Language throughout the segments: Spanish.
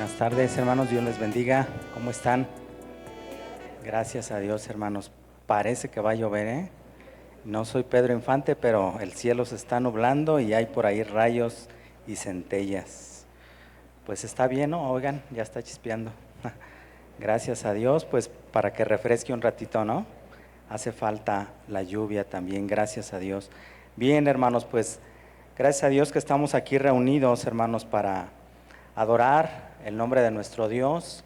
Buenas tardes, hermanos, Dios les bendiga. ¿Cómo están? Gracias a Dios, hermanos. Parece que va a llover, ¿eh? No soy Pedro Infante, pero el cielo se está nublando y hay por ahí rayos y centellas. Pues está bien, ¿no? Oigan, ya está chispeando. Gracias a Dios, pues para que refresque un ratito, ¿no? Hace falta la lluvia también, gracias a Dios. Bien, hermanos, pues gracias a Dios que estamos aquí reunidos, hermanos, para adorar el nombre de nuestro Dios,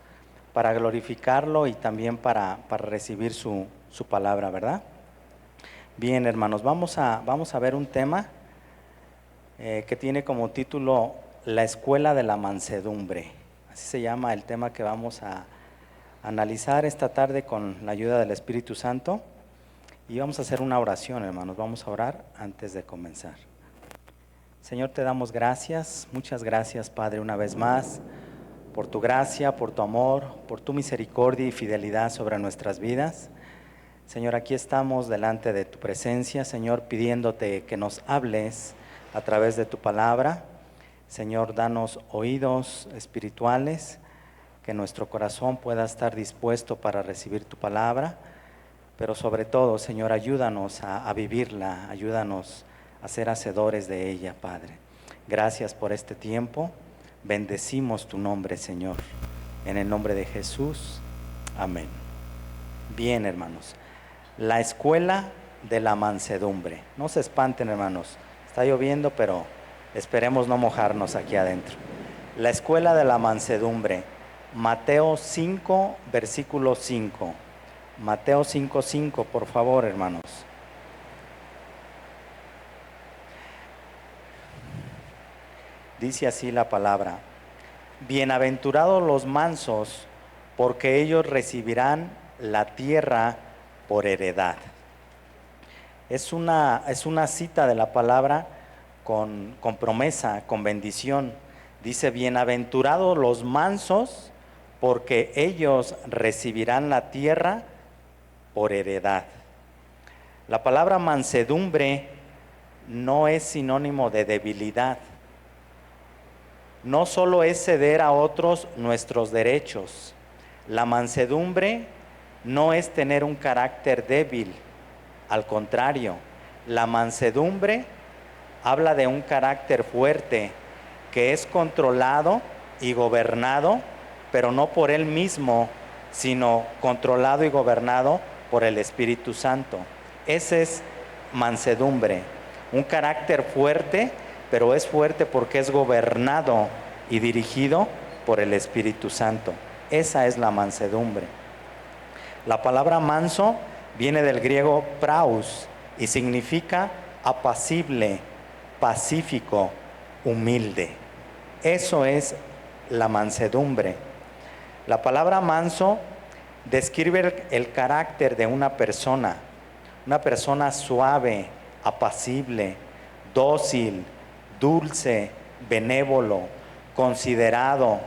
para glorificarlo y también para recibir su palabra, ¿verdad? Bien, hermanos, vamos a ver un tema que tiene como título La escuela de la mansedumbre. Así se llama el tema que vamos a analizar esta tarde con la ayuda del Espíritu Santo. Y vamos a hacer una oración, hermanos. Vamos a orar antes de comenzar. Señor, te damos gracias, muchas gracias, Padre, una vez más, por tu gracia, por tu amor, por tu misericordia y fidelidad sobre nuestras vidas. Señor, aquí estamos delante de tu presencia, Señor, pidiéndote que nos hables a través de tu palabra. Señor, danos oídos espirituales, que nuestro corazón pueda estar dispuesto para recibir tu palabra, pero sobre todo, Señor, ayúdanos a vivirla, ayúdanos a ser hacedores de ella, Padre. Gracias por este tiempo. Bendecimos tu nombre, Señor. En el nombre de Jesús. Amén. Bien, hermanos. La escuela de la mansedumbre. No se espanten, hermanos. Está lloviendo, pero esperemos no mojarnos aquí adentro. La escuela de la mansedumbre. Mateo 5, versículo 5. Mateo 5:5, por favor, hermanos. Dice así la palabra: bienaventurados los mansos, porque ellos recibirán la tierra por heredad. Es una cita de la palabra con promesa, con bendición. Dice: bienaventurados los mansos, porque ellos recibirán la tierra por heredad. La palabra mansedumbre no es sinónimo de debilidad. No solo es ceder a otros nuestros derechos. La mansedumbre no es tener un carácter débil. Al contrario, la mansedumbre habla de un carácter fuerte que es controlado y gobernado, pero no por él mismo, sino controlado y gobernado por el Espíritu Santo. Ese es mansedumbre, un carácter fuerte, pero es fuerte porque es gobernado y dirigido por el Espíritu Santo. Esa es la mansedumbre. La palabra manso viene del griego praus y significa apacible, pacífico, humilde. Eso es la mansedumbre. La palabra manso describe el carácter de una persona suave, apacible, dócil, dulce, benévolo, considerado,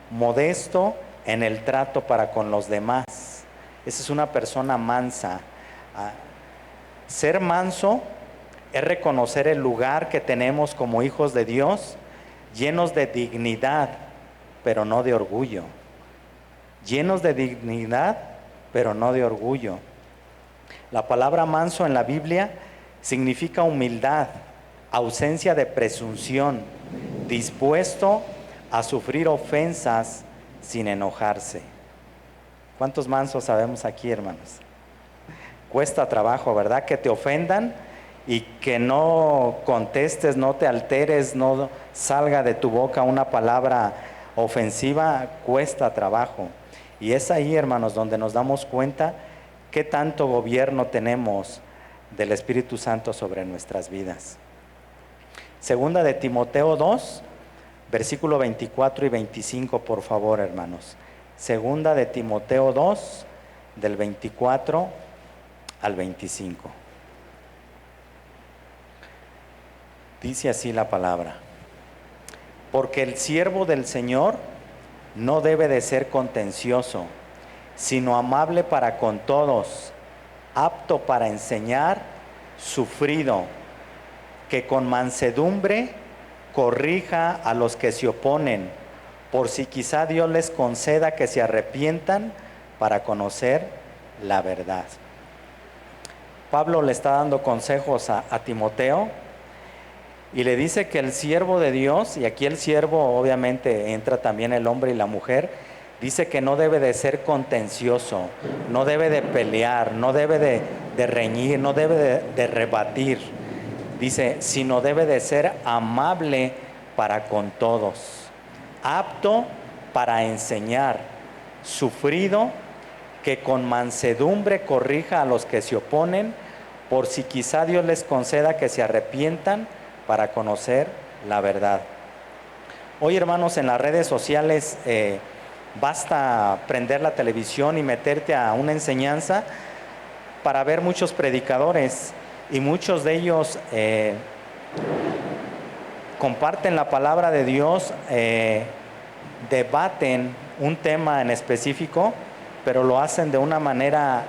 modesto en el trato para con los demás. Esa es una persona mansa. Ser manso es reconocer el lugar que tenemos como hijos de Dios, llenos de dignidad, pero no de orgullo. Llenos de dignidad, pero no de orgullo. La palabra manso en la Biblia significa humildad, ausencia de presunción, dispuesto a sufrir ofensas sin enojarse. ¿Cuántos mansos sabemos aquí, hermanos? Cuesta trabajo, ¿verdad? Que te ofendan y que no contestes, no te alteres, no salga de tu boca una palabra ofensiva, cuesta trabajo. Y es ahí, hermanos, donde nos damos cuenta qué tanto gobierno tenemos del Espíritu Santo sobre nuestras vidas. Segunda de Timoteo 2, versículo 24 y 25, por favor, hermanos. Segunda de Timoteo 2, del 24 al 25. Dice así la palabra: porque el siervo del Señor no debe de ser contencioso, sino amable para con todos, apto para enseñar, sufrido, que con mansedumbre corrija a los que se oponen, por si quizá Dios les conceda que se arrepientan para conocer la verdad. Pablo le está dando consejos a Timoteo y le dice que el siervo de Dios, y aquí el siervo obviamente entra también el hombre y la mujer, dice que no debe de ser contencioso, no debe de pelear, no debe de reñir, no debe de rebatir. Dice, sino debe de ser amable para con todos, apto para enseñar, sufrido, que con mansedumbre corrija a los que se oponen, por si quizá Dios les conceda que se arrepientan para conocer la verdad. Hoy, hermanos, en las redes sociales basta prender la televisión y meterte a una enseñanza para ver muchos predicadores, y muchos de ellos comparten la palabra de Dios, debaten un tema en específico, pero lo hacen de una manera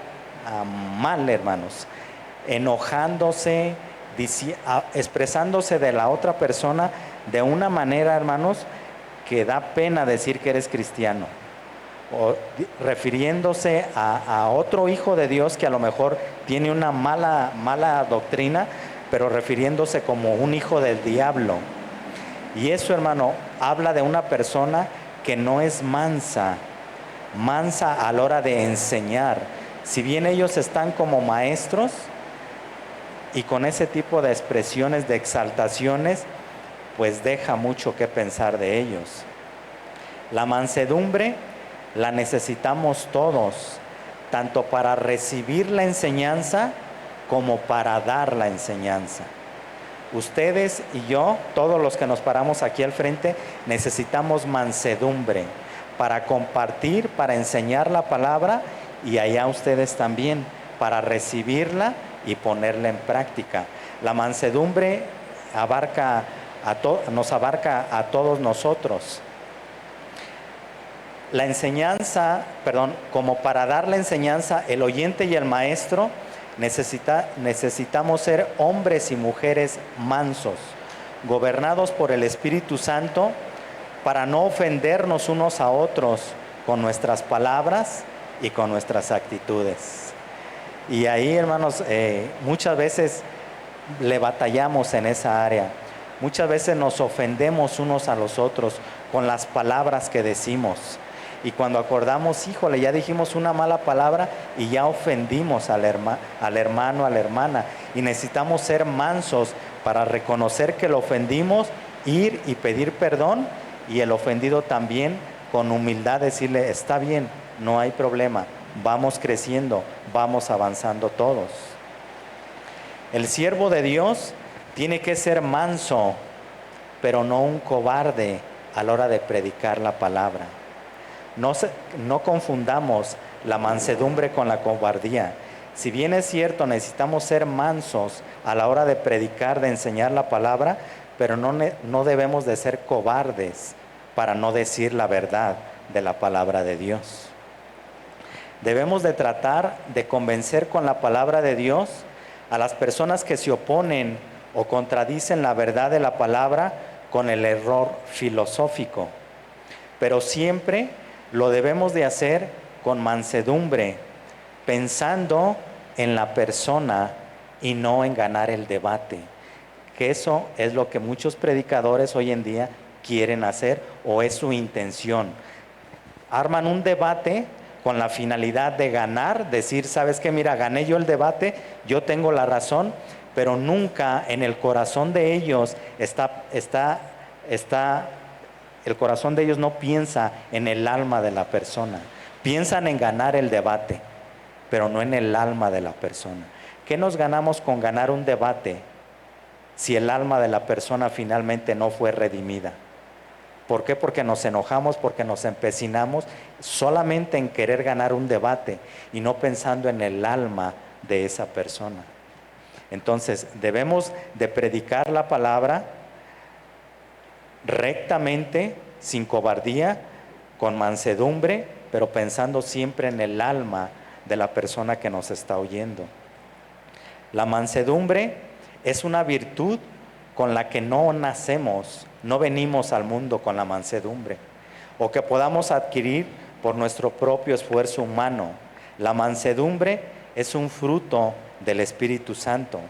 mal, hermanos, enojándose, expresándose de la otra persona de una manera, hermanos, que da pena decir que eres cristiano, o refiriéndose a otro hijo de Dios que a lo mejor tiene una mala doctrina, pero refiriéndose como un hijo del diablo. Y eso, hermano, habla de una persona que no es mansa a la hora de enseñar. Si bien ellos están como maestros, y con ese tipo de expresiones, de exaltaciones, pues deja mucho que pensar de ellos. La mansedumbre la necesitamos todos, tanto para recibir la enseñanza como para dar la enseñanza. Ustedes y yo, todos los que nos paramos aquí al frente, necesitamos mansedumbre para compartir, para enseñar la palabra, y allá ustedes también, para recibirla y ponerla en práctica. La mansedumbre nos abarca a todos nosotros. La enseñanza, como para dar la enseñanza, el oyente y el maestro necesitamos ser hombres y mujeres mansos, gobernados por el Espíritu Santo, para no ofendernos unos a otros con nuestras palabras y con nuestras actitudes. Y ahí, hermanos, muchas veces le batallamos en esa área. Muchas veces nos ofendemos unos a los otros con las palabras que decimos. Y cuando acordamos, híjole, ya dijimos una mala palabra y ya ofendimos al hermano, a la hermana. Y necesitamos ser mansos para reconocer que lo ofendimos, ir y pedir perdón, y el ofendido también con humildad decirle, está bien, no hay problema, vamos creciendo, vamos avanzando todos. El siervo de Dios tiene que ser manso, pero no un cobarde a la hora de predicar la palabra. No confundamos la mansedumbre con la cobardía. Si bien es cierto, necesitamos ser mansos a la hora de predicar, de enseñar la palabra, pero no debemos de ser cobardes para no decir la verdad de la palabra de Dios. Debemos de tratar de convencer con la palabra de Dios a las personas que se oponen o contradicen la verdad de la palabra con el error filosófico, pero siempre lo debemos de hacer con mansedumbre, pensando en la persona y no en ganar el debate, que eso es lo que muchos predicadores hoy en día quieren hacer, o es su intención. Arman un debate con la finalidad de ganar, decir, ¿sabes qué? Mira, gané yo el debate, yo tengo la razón, pero nunca en el corazón de ellos el corazón de ellos no piensa en el alma de la persona. Piensan en ganar el debate, pero no en el alma de la persona. ¿Qué nos ganamos con ganar un debate si el alma de la persona finalmente no fue redimida? ¿Por qué? Porque nos enojamos, porque nos empecinamos solamente en querer ganar un debate y no pensando en el alma de esa persona. Entonces, debemos de predicar la palabra rectamente, sin cobardía, con mansedumbre, pero pensando siempre en el alma de la persona que nos está oyendo. La mansedumbre es una virtud con la que no nacemos, no venimos al mundo con la mansedumbre. o que podamos adquirir por nuestro propio esfuerzo humano. La mansedumbre es un fruto del Espíritu Santo,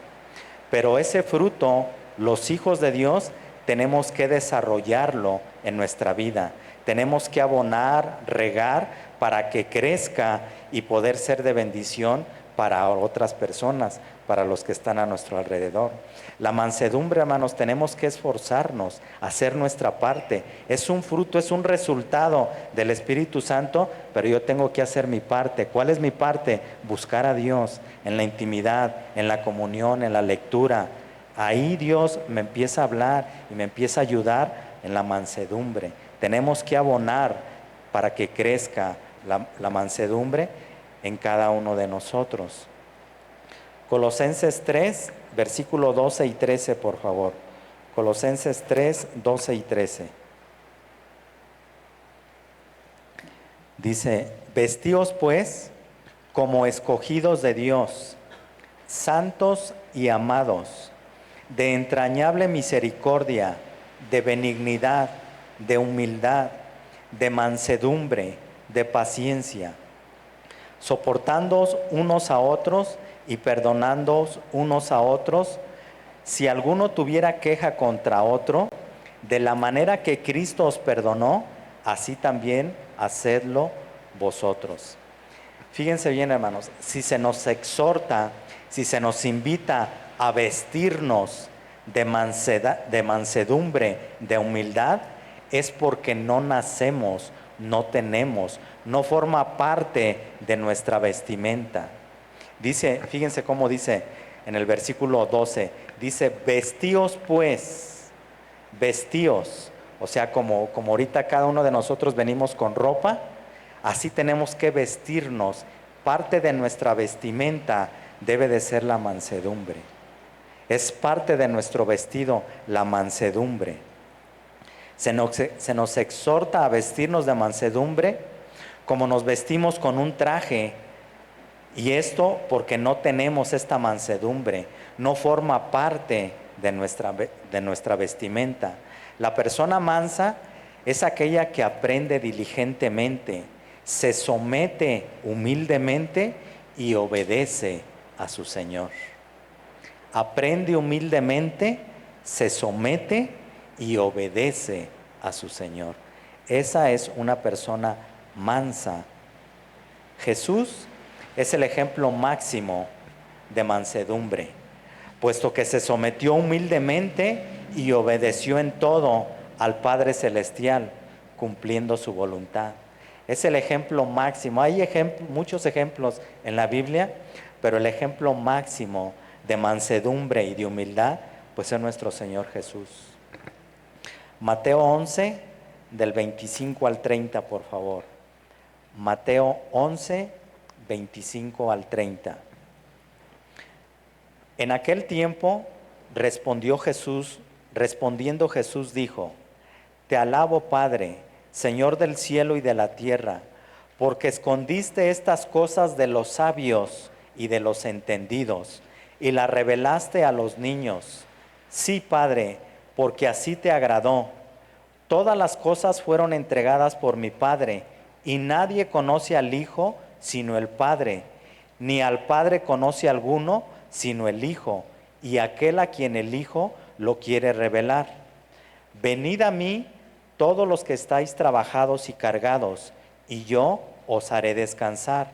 pero ese fruto, los hijos de Dios, tenemos que desarrollarlo en nuestra vida. Tenemos que abonar, regar para que crezca y poder ser de bendición para otras personas, para los que están a nuestro alrededor. La mansedumbre, hermanos, tenemos que esforzarnos, hacer nuestra parte. Es un fruto, es un resultado del Espíritu Santo, pero yo tengo que hacer mi parte. ¿Cuál es mi parte? Buscar a Dios en la intimidad, en la comunión, en la lectura. Ahí Dios me empieza a hablar y me empieza a ayudar en la mansedumbre. Tenemos que abonar para que crezca la mansedumbre en cada uno de nosotros. Colosenses 3, versículo 12 y 13, por favor. Colosenses 3, 12 y 13. Dice, vestíos pues como escogidos de Dios, santos y amados, de entrañable misericordia, de benignidad, de humildad, de mansedumbre, de paciencia, soportándoos unos a otros y perdonándoos unos a otros, si alguno tuviera queja contra otro, de la manera que Cristo os perdonó, así también hacedlo vosotros. Fíjense bien, hermanos, si se nos exhorta, si se nos invita a vestirnos de mansedumbre, de humildad, es porque no nacemos, no tenemos, no forma parte de nuestra vestimenta. Dice, fíjense cómo dice en el versículo 12, dice, vestíos pues, vestíos. O sea, como ahorita cada uno de nosotros venimos con ropa, así tenemos que vestirnos. Parte de nuestra vestimenta debe de ser la mansedumbre. Es parte de nuestro vestido la mansedumbre. Se nos exhorta a vestirnos de mansedumbre como nos vestimos con un traje. Y esto porque no tenemos esta mansedumbre, no forma parte de nuestra vestimenta. La persona mansa es aquella que aprende diligentemente, se somete humildemente y obedece a su Señor. Aprende humildemente, se somete y obedece a su Señor. Esa es una persona mansa. Jesús es el ejemplo máximo de mansedumbre, puesto que se sometió humildemente y obedeció en todo al Padre Celestial, cumpliendo su voluntad. Es el ejemplo máximo. Hay muchos ejemplos en la Biblia, pero el ejemplo máximo de mansedumbre y de humildad, pues es nuestro Señor Jesús. Mateo 11, del 25 al 30, por favor. Mateo 11, 25 al 30. En aquel tiempo respondiendo Jesús dijo, te alabo, Padre, Señor del cielo y de la tierra, porque escondiste estas cosas de los sabios y de los entendidos, y las revelaste a los niños. Sí, Padre, porque así te agradó. Todas las cosas fueron entregadas por mi Padre, y nadie conoce al Hijo sino el Padre, ni al Padre conoce alguno sino el Hijo, y aquel a quien el Hijo lo quiere revelar. Venid a mí todos los que estáis trabajados y cargados, y yo os haré descansar.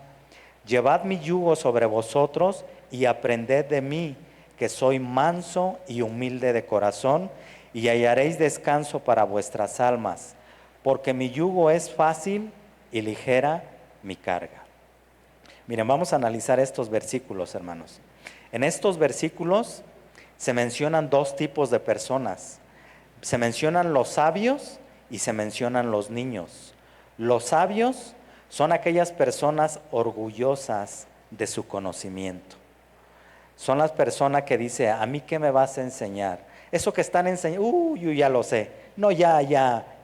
Llevad mi yugo sobre vosotros y aprended de mí, que soy manso y humilde de corazón, y hallaréis descanso para vuestras almas, porque mi yugo es fácil y ligera mi carga. Miren, vamos a analizar estos versículos, hermanos. En estos versículos se mencionan dos tipos de personas. Se mencionan los sabios y se mencionan los niños. Los sabios son aquellas personas orgullosas de su conocimiento. Son las personas que dicen, ¿a mí qué me vas a enseñar? Eso que están enseñando, yo ya lo sé. No, ya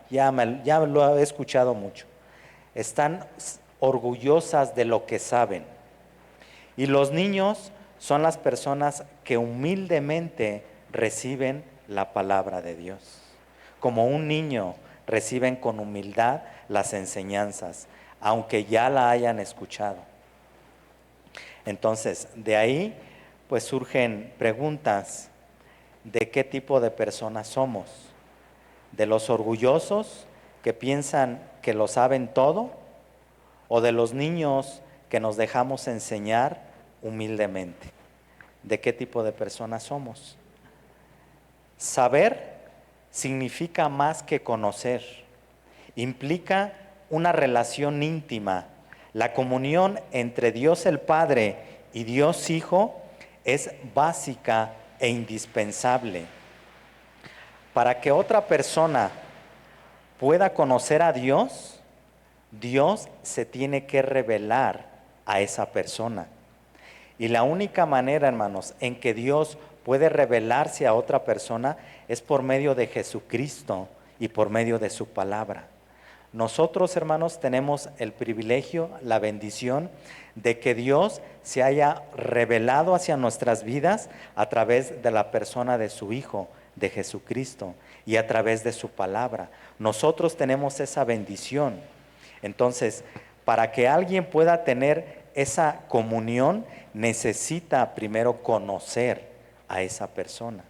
lo he escuchado mucho. Están orgullosas de lo que saben. Y los niños son las personas que humildemente reciben la palabra de Dios. Como un niño reciben con humildad las enseñanzas, aunque ya la hayan escuchado. Entonces, de ahí pues surgen preguntas de qué tipo de personas somos. ¿De los orgullosos que piensan que lo saben todo? ¿O de los niños que nos dejamos enseñar humildemente? ¿De qué tipo de personas somos? Saber significa más que conocer. Implica una relación íntima. La comunión entre Dios el Padre y Dios Hijo es básica e indispensable. Para que otra persona pueda conocer a Dios, Dios se tiene que revelar a esa persona. Y la única manera, hermanos, en que Dios puede revelarse a otra persona es por medio de Jesucristo y por medio de su palabra. Nosotros, hermanos, tenemos el privilegio, la bendición de que Dios se haya revelado hacia nuestras vidas a través de la persona de su Hijo, de Jesucristo, y a través de su palabra. Nosotros tenemos esa bendición. Entonces, para que alguien pueda tener esa comunión, necesita primero conocer a esa persona.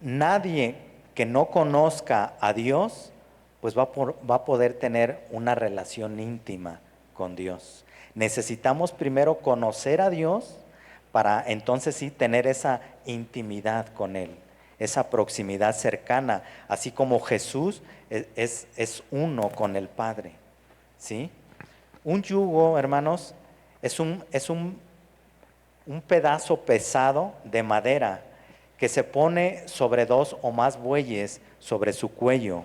Nadie que no conozca a Dios, pues va a poder tener una relación íntima con Dios. Necesitamos primero conocer a Dios para entonces sí tener esa intimidad con Él, esa proximidad cercana, así como Jesús es uno con el Padre, ¿sí? Un yugo, hermanos, es un pedazo pesado de madera que se pone sobre 2 o más bueyes sobre su cuello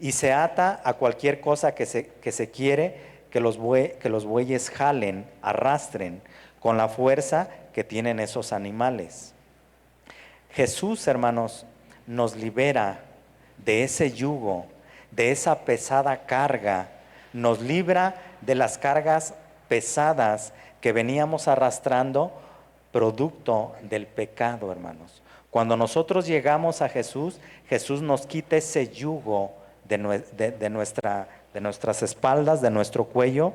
y se ata a cualquier cosa que se quiere que los bueyes jalen, arrastren con la fuerza que tienen esos animales. Jesús, hermanos, nos libera de ese yugo, de esa pesada carga, nos libra de las cargas pesadas que veníamos arrastrando producto del pecado, hermanos. Cuando nosotros llegamos a Jesús, Jesús nos quita ese yugo de nuestras espaldas, de nuestro cuello,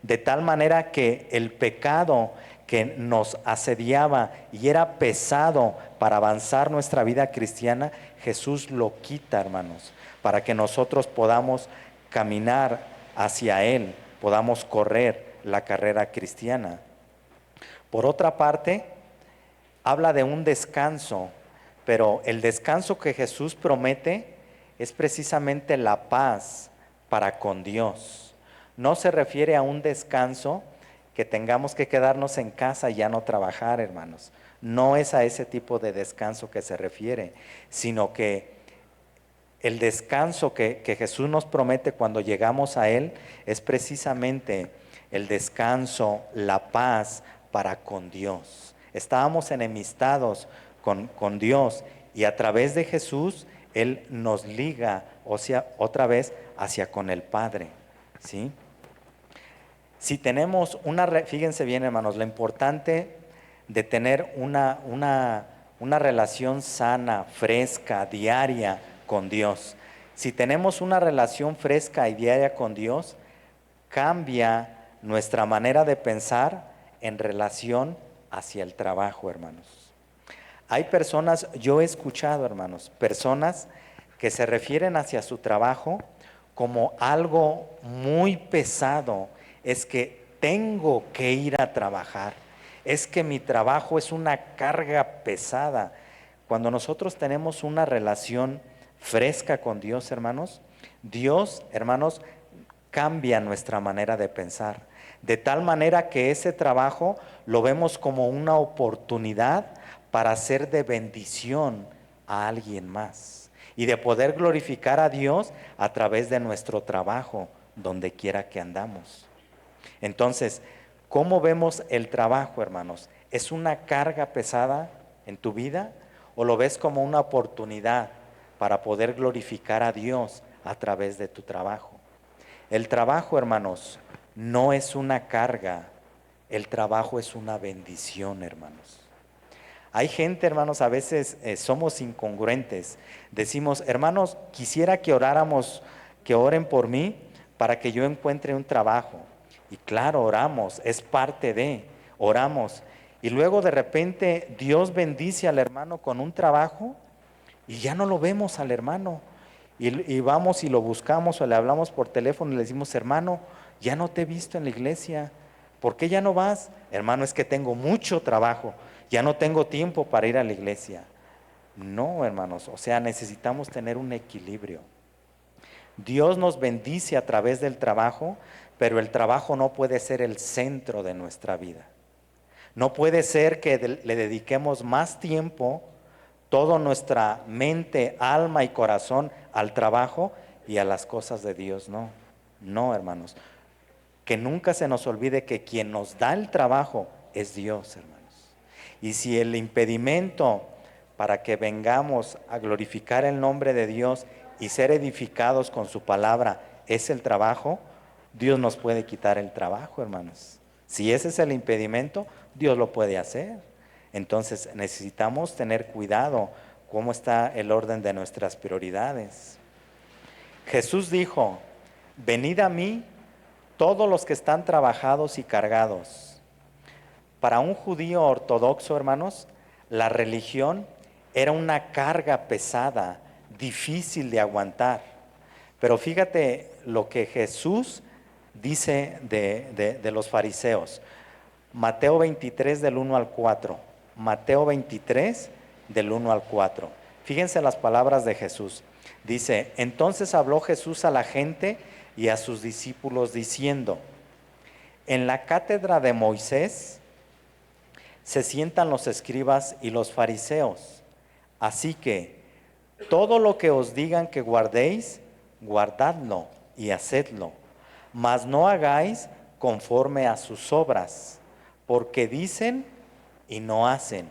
de tal manera que el pecado que nos asediaba y era pesado para avanzar nuestra vida cristiana, Jesús lo quita, hermanos, para que nosotros podamos caminar hacia Él, podamos correr la carrera cristiana. Por otra parte, habla de un descanso, pero el descanso que Jesús promete es precisamente la paz para con Dios. No se refiere a un descanso que tengamos que quedarnos en casa y ya no trabajar, hermanos. No es a ese tipo de descanso que se refiere, sino que el descanso que Jesús nos promete cuando llegamos a Él es precisamente el descanso, la paz para con Dios. Estábamos enemistados con Dios y a través de Jesús Él nos liga, o sea, otra vez hacia con el Padre, ¿sí? Si tenemos fíjense bien, hermanos, lo importante de tener una relación sana, fresca, diaria con Dios. Si tenemos una relación fresca y diaria con Dios, cambia nuestra manera de pensar en relación hacia el trabajo, hermanos. Hay personas, yo he escuchado, hermanos, personas que se refieren hacia su trabajo como algo muy pesado. Es que tengo que ir a trabajar, es que mi trabajo es una carga pesada. Cuando nosotros tenemos una relación fresca con Dios, hermanos, Dios, hermanos, cambia nuestra manera de pensar, de tal manera que ese trabajo lo vemos como una oportunidad para ser de bendición a alguien más y de poder glorificar a Dios a través de nuestro trabajo, donde quiera que andamos. Entonces, ¿cómo vemos el trabajo, hermanos? ¿Es una carga pesada en tu vida o lo ves como una oportunidad para poder glorificar a Dios a través de tu trabajo? El trabajo, hermanos, no es una carga, el trabajo es una bendición, hermanos. Hay gente, hermanos, a veces somos incongruentes. Decimos, hermanos, quisiera que oráramos, que oren por mí para que yo encuentre un trabajo. Y claro, oramos, es parte de, oramos. Y luego de repente Dios bendice al hermano con un trabajo y ya no lo vemos al hermano. Y vamos y lo buscamos o le hablamos por teléfono y le decimos, hermano, ya no te he visto en la iglesia. ¿Por qué ya no vas? Hermano, es que tengo mucho trabajo. Ya no tengo tiempo para ir a la iglesia. No, hermanos, o sea, necesitamos tener un equilibrio. Dios nos bendice a través del trabajo, pero el trabajo no puede ser el centro de nuestra vida. No puede ser que le dediquemos más tiempo, toda nuestra mente, alma y corazón al trabajo y a las cosas de Dios. No, no, hermanos. Que nunca se nos olvide que quien nos da el trabajo es Dios, hermanos. Y si el impedimento para que vengamos a glorificar el nombre de Dios y ser edificados con su palabra es el trabajo, Dios nos puede quitar el trabajo, hermanos. Si ese es el impedimento, Dios lo puede hacer. Entonces necesitamos tener cuidado cómo está el orden de nuestras prioridades. Jesús dijo, venid a mí todos los que están trabajados y cargados. Para un judío ortodoxo, hermanos, la religión era una carga pesada, difícil de aguantar. Pero fíjate lo que Jesús dice de los fariseos. Mateo 23 del 1 al 4. Mateo 23 del 1 al 4. Fíjense las palabras de Jesús. Dice, entonces habló Jesús a la gente y a sus discípulos diciendo, en la cátedra de Moisés se sientan los escribas y los fariseos. Así que todo lo que os digan que guardéis, guardadlo y hacedlo, mas no hagáis conforme a sus obras, porque dicen y no hacen,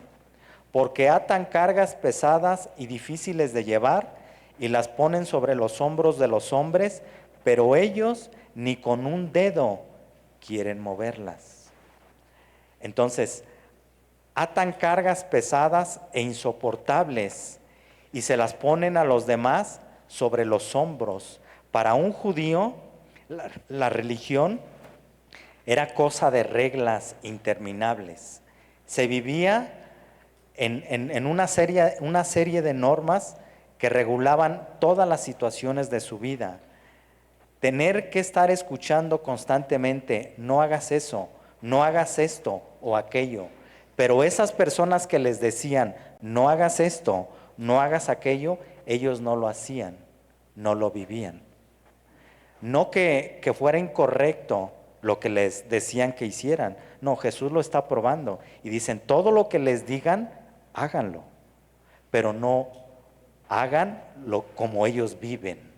porque atan cargas pesadas y difíciles de llevar y las ponen sobre los hombros de los hombres, pero ellos ni con un dedo quieren moverlas. Entonces, atan cargas pesadas e insoportables y se las ponen a los demás sobre los hombros. Para un judío, la religión era cosa de reglas interminables. Se vivía en una serie de normas que regulaban todas las situaciones de su vida. Tener que estar escuchando constantemente, no hagas eso, no hagas esto o aquello. Pero esas personas que les decían, no hagas esto, no hagas aquello, ellos no lo hacían, no lo vivían. No que fuera incorrecto lo que les decían que hicieran. No, Jesús lo está probando. Y dicen, todo lo que les digan, háganlo. Pero no háganlo como ellos viven.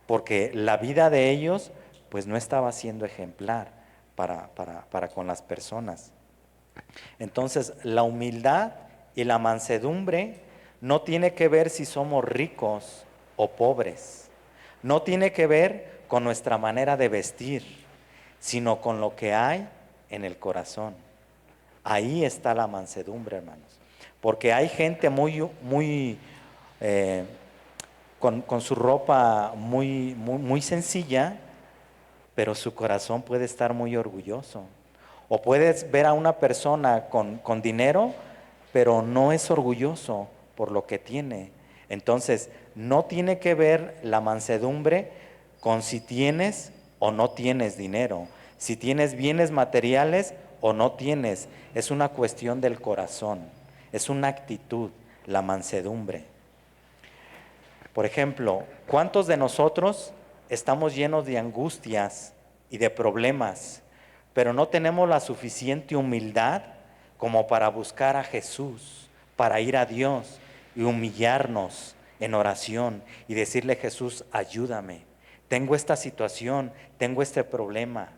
Porque la vida de ellos, pues no estaba siendo ejemplar para con las personas. Entonces, la humildad y la mansedumbre no tiene que ver si somos ricos o pobres. No tiene que ver con nuestra manera de vestir, sino con lo que hay en el corazón. Ahí está la mansedumbre, hermanos. Porque hay gente con su ropa muy sencilla, pero su corazón puede estar muy orgulloso. O puedes ver a una persona con dinero, pero no es orgulloso por lo que tiene. Entonces, no tiene que ver la mansedumbre con si tienes o no tienes dinero, si tienes bienes materiales o no tienes. Es una cuestión del corazón, es una actitud, la mansedumbre. Por ejemplo, ¿cuántos de nosotros estamos llenos de angustias y de problemas, pero no tenemos la suficiente humildad como para buscar a Jesús, para ir a Dios y humillarnos en oración y decirle, Jesús, ayúdame, tengo esta situación, tengo este problema?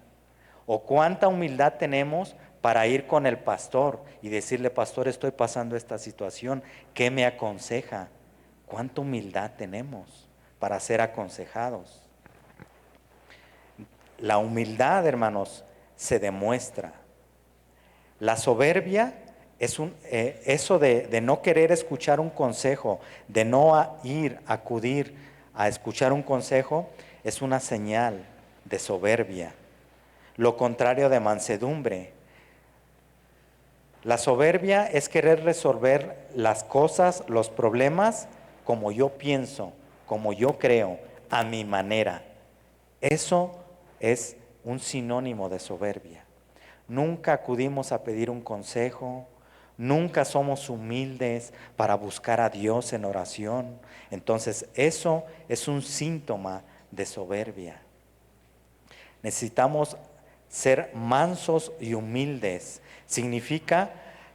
¿O cuánta humildad tenemos para ir con el pastor y decirle, pastor, estoy pasando esta situación, ¿qué me aconseja? ¿Cuánta humildad tenemos para ser aconsejados? La humildad, hermanos, se demuestra. La soberbia Eso de no querer escuchar un consejo, de no acudir a escuchar un consejo, es una señal de soberbia. Lo contrario de mansedumbre. La soberbia es querer resolver las cosas, los problemas, como yo pienso, como yo creo, a mi manera. Eso es un sinónimo de soberbia. Nunca acudimos a pedir un consejo, nunca somos humildes para buscar a Dios en oración. Entonces, eso es un síntoma de soberbia. Necesitamos ser mansos y humildes. Significa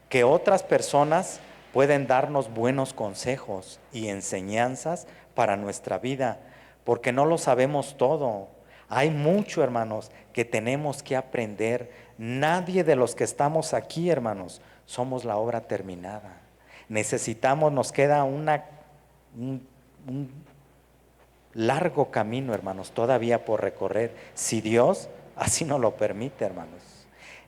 que otras personas pueden darnos buenos consejos y enseñanzas para nuestra vida, porque no lo sabemos todo. Hay mucho, hermanos, que tenemos que aprender. Nadie de los que estamos aquí, hermanos, somos la obra terminada. Nos queda un largo camino, hermanos, todavía por recorrer, si Dios así nos lo permite, hermanos.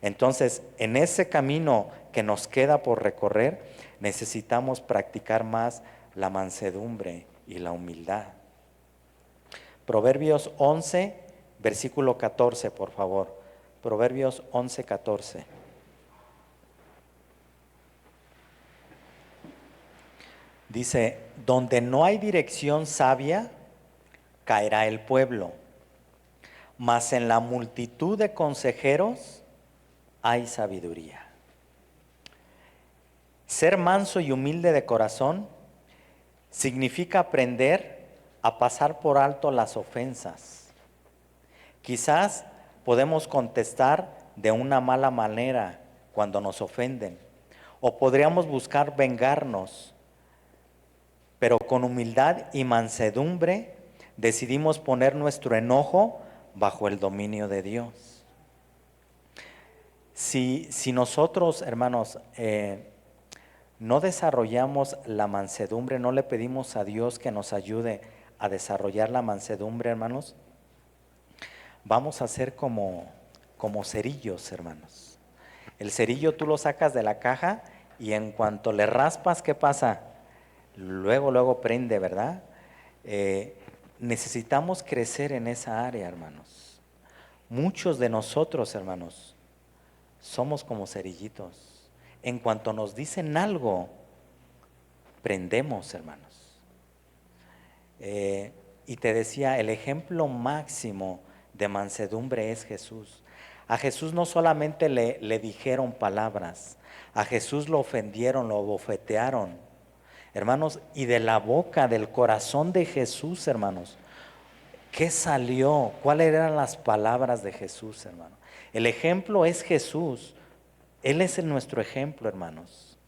Entonces, en ese camino que nos queda por recorrer, necesitamos practicar más la mansedumbre y la humildad. Proverbios 11, versículo 14, por favor. Proverbios 11, 14. Dice, donde no hay dirección sabia, caerá el pueblo, mas en la multitud de consejeros hay sabiduría. Ser manso y humilde de corazón significa aprender a pasar por alto las ofensas. Quizás podemos contestar de una mala manera cuando nos ofenden, o podríamos buscar vengarnos, pero con humildad y mansedumbre decidimos poner nuestro enojo bajo el dominio de Dios. Si nosotros, hermanos, no desarrollamos la mansedumbre, no le pedimos a Dios que nos ayude a desarrollar la mansedumbre, hermanos, vamos a ser como cerillos, hermanos. El cerillo tú lo sacas de la caja y en cuanto le raspas, ¿qué pasa? Luego prende, ¿verdad? Necesitamos crecer en esa área, hermanos. Muchos de nosotros, hermanos, somos como cerillitos. En cuanto nos dicen algo, prendemos, hermanos. Y te decía, el ejemplo máximo de mansedumbre es Jesús. A Jesús no solamente le dijeron palabras, a Jesús lo ofendieron, lo bofetearon. Hermanos, y de la boca, del corazón de Jesús, hermanos, ¿qué salió? ¿Cuáles eran las palabras de Jesús, hermano? El ejemplo es Jesús. Él es nuestro ejemplo, hermanos.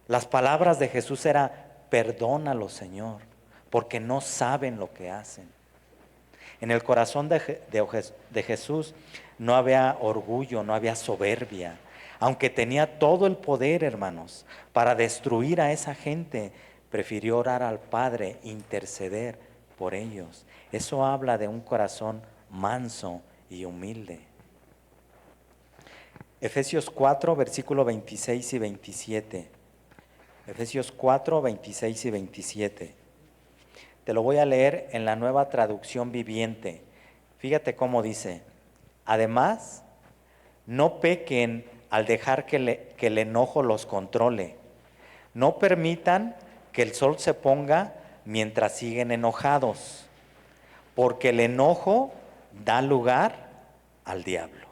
Las palabras de Jesús eran, perdónalo, Señor, porque no saben lo que hacen. En el corazón de Jesús no había orgullo, no había soberbia. Aunque tenía todo el poder, hermanos, para destruir a esa gente, prefirió orar al Padre, interceder por ellos. Eso habla de un corazón manso y humilde. Efesios 4, versículo 26 y 27. Efesios 4, 26 y 27. Te lo voy a leer en la Nueva Traducción Viviente. Fíjate cómo dice, además, no pequen al dejar que el enojo los controle. No permitan que el sol se ponga mientras siguen enojados, porque el enojo da lugar al diablo.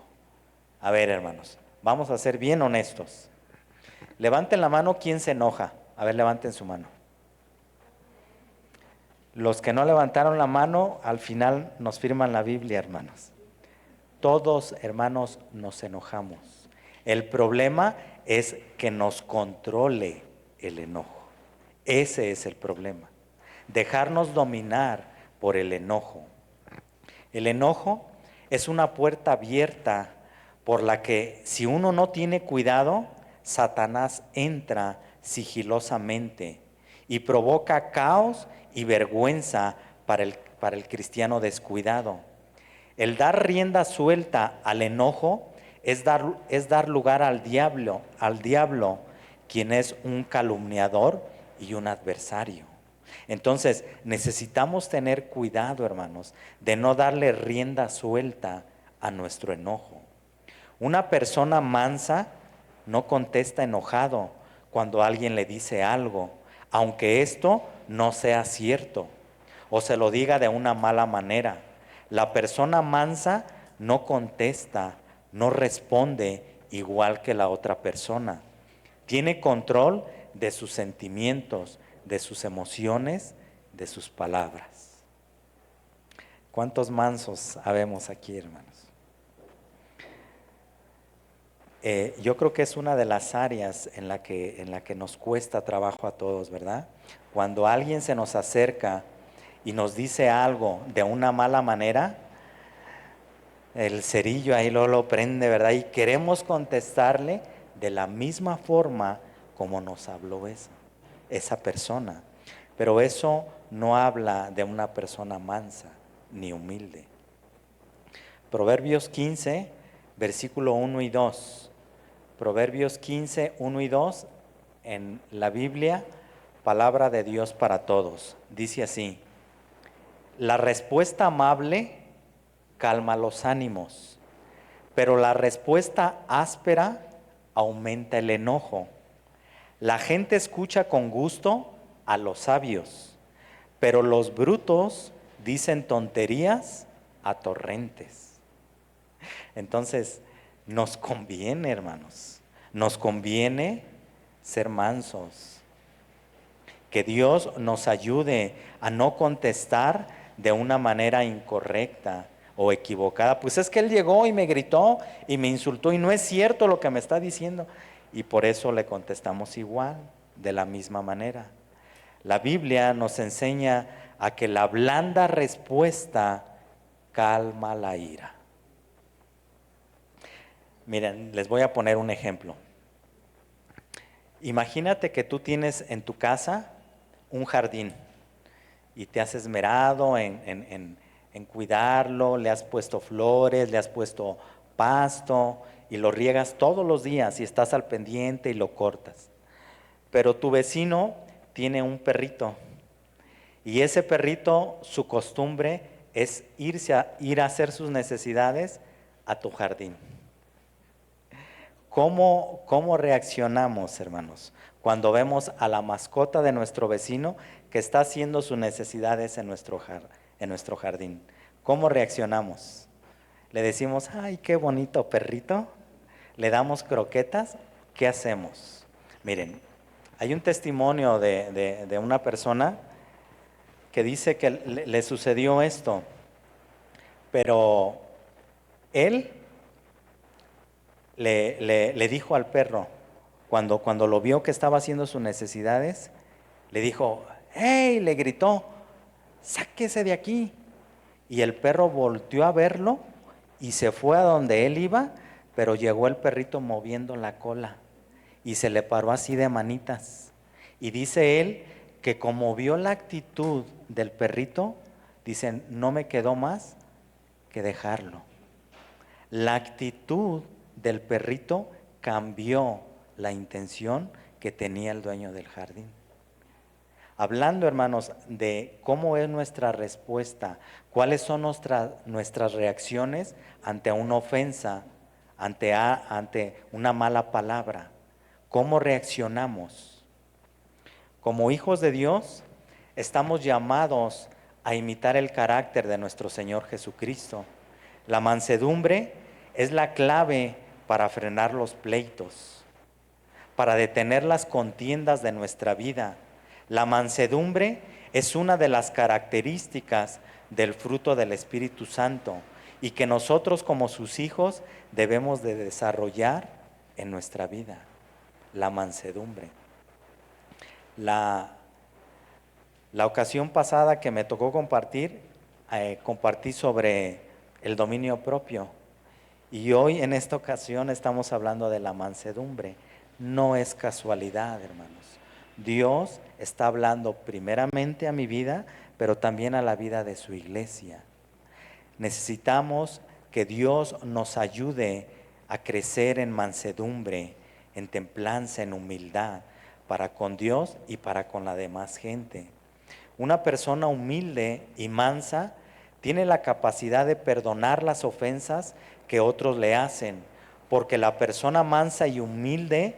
A ver, hermanos, vamos a ser bien honestos. Levanten la mano, ¿quién se enoja? A ver, levanten su mano. Los que no levantaron la mano, al final nos firman la Biblia, hermanos. Todos, hermanos, nos enojamos. El problema es que nos controle el enojo. Ese es el problema. Dejarnos dominar por el enojo. El enojo es una puerta abierta por la que, si uno no tiene cuidado, Satanás entra sigilosamente y provoca caos y vergüenza para el cristiano descuidado. El dar rienda suelta al enojo es dar lugar al diablo quien es un calumniador y un adversario. Entonces, necesitamos tener cuidado, hermanos, de no darle rienda suelta a nuestro enojo. Una persona mansa no contesta enojado cuando alguien le dice algo, aunque esto no sea cierto o se lo diga de una mala manera. La persona mansa no contesta, no responde igual que la otra persona. Tiene control de sus sentimientos, de sus emociones, de sus palabras. ¿Cuántos mansos habemos aquí, hermanos? Yo creo que es una de las áreas en la que nos cuesta trabajo a todos, ¿verdad? Cuando alguien se nos acerca y nos dice algo de una mala manera, el cerillo ahí lo prende, ¿verdad? Y queremos contestarle de la misma forma como nos habló esa persona. Pero eso no habla de una persona mansa ni humilde. Proverbios 15, versículo 1 y 2. Proverbios 15, 1 y 2, en la Biblia, palabra de Dios para todos. Dice así: la respuesta amable calma los ánimos, pero la respuesta áspera aumenta el enojo. La gente escucha con gusto a los sabios, pero los brutos dicen tonterías a torrentes. Entonces, nos conviene, hermanos, nos conviene ser mansos. Que Dios nos ayude a no contestar de una manera incorrecta o equivocada. Pues es que él llegó y me gritó y me insultó y no es cierto lo que me está diciendo. Y por eso le contestamos igual, de la misma manera. La Biblia nos enseña a que la blanda respuesta calma la ira. Miren, les voy a poner un ejemplo. Imagínate que tú tienes en tu casa un jardín y te has esmerado en cuidarlo, le has puesto flores, le has puesto pasto y lo riegas todos los días y estás al pendiente y lo cortas. Pero tu vecino tiene un perrito y ese perrito, su costumbre es ir a hacer sus necesidades a tu jardín. ¿Cómo reaccionamos, hermanos, cuando vemos a la mascota de nuestro vecino que está haciendo sus necesidades en nuestro jardín? ¿Cómo reaccionamos? ¿Le decimos, ay, qué bonito perrito? ¿Le damos croquetas? ¿Qué hacemos? Miren, hay un testimonio de una persona que dice que le sucedió esto, pero él le dijo al perro, cuando lo vio que estaba haciendo sus necesidades, le dijo, ¡hey! Le gritó, ¡sáquese de aquí! Y el perro volteó a verlo y se fue a donde él iba, pero llegó el perrito moviendo la cola y se le paró así de manitas. Y dice él que como vio la actitud del perrito, dicen, no me quedó más que dejarlo. La actitud del perrito cambió la intención que tenía el dueño del jardín. Hablando, hermanos, de cómo es nuestra respuesta, cuáles son nuestras reacciones ante una ofensa, ante una mala palabra, cómo reaccionamos. Como hijos de Dios, estamos llamados a imitar el carácter de nuestro Señor Jesucristo. La mansedumbre es la clave para frenar los pleitos, para detener las contiendas de nuestra vida. La mansedumbre es una de las características del fruto del Espíritu Santo y que nosotros como sus hijos debemos de desarrollar en nuestra vida. La mansedumbre. La ocasión pasada que me tocó compartir, compartí sobre el dominio propio. Y hoy en esta ocasión estamos hablando de la mansedumbre. No es casualidad, hermanos. Dios está hablando primeramente a mi vida, pero también a la vida de su iglesia. Necesitamos que Dios nos ayude a crecer en mansedumbre, en templanza, en humildad, para con Dios y para con la demás gente. Una persona humilde y mansa tiene la capacidad de perdonar las ofensas que otros le hacen, porque la persona mansa y humilde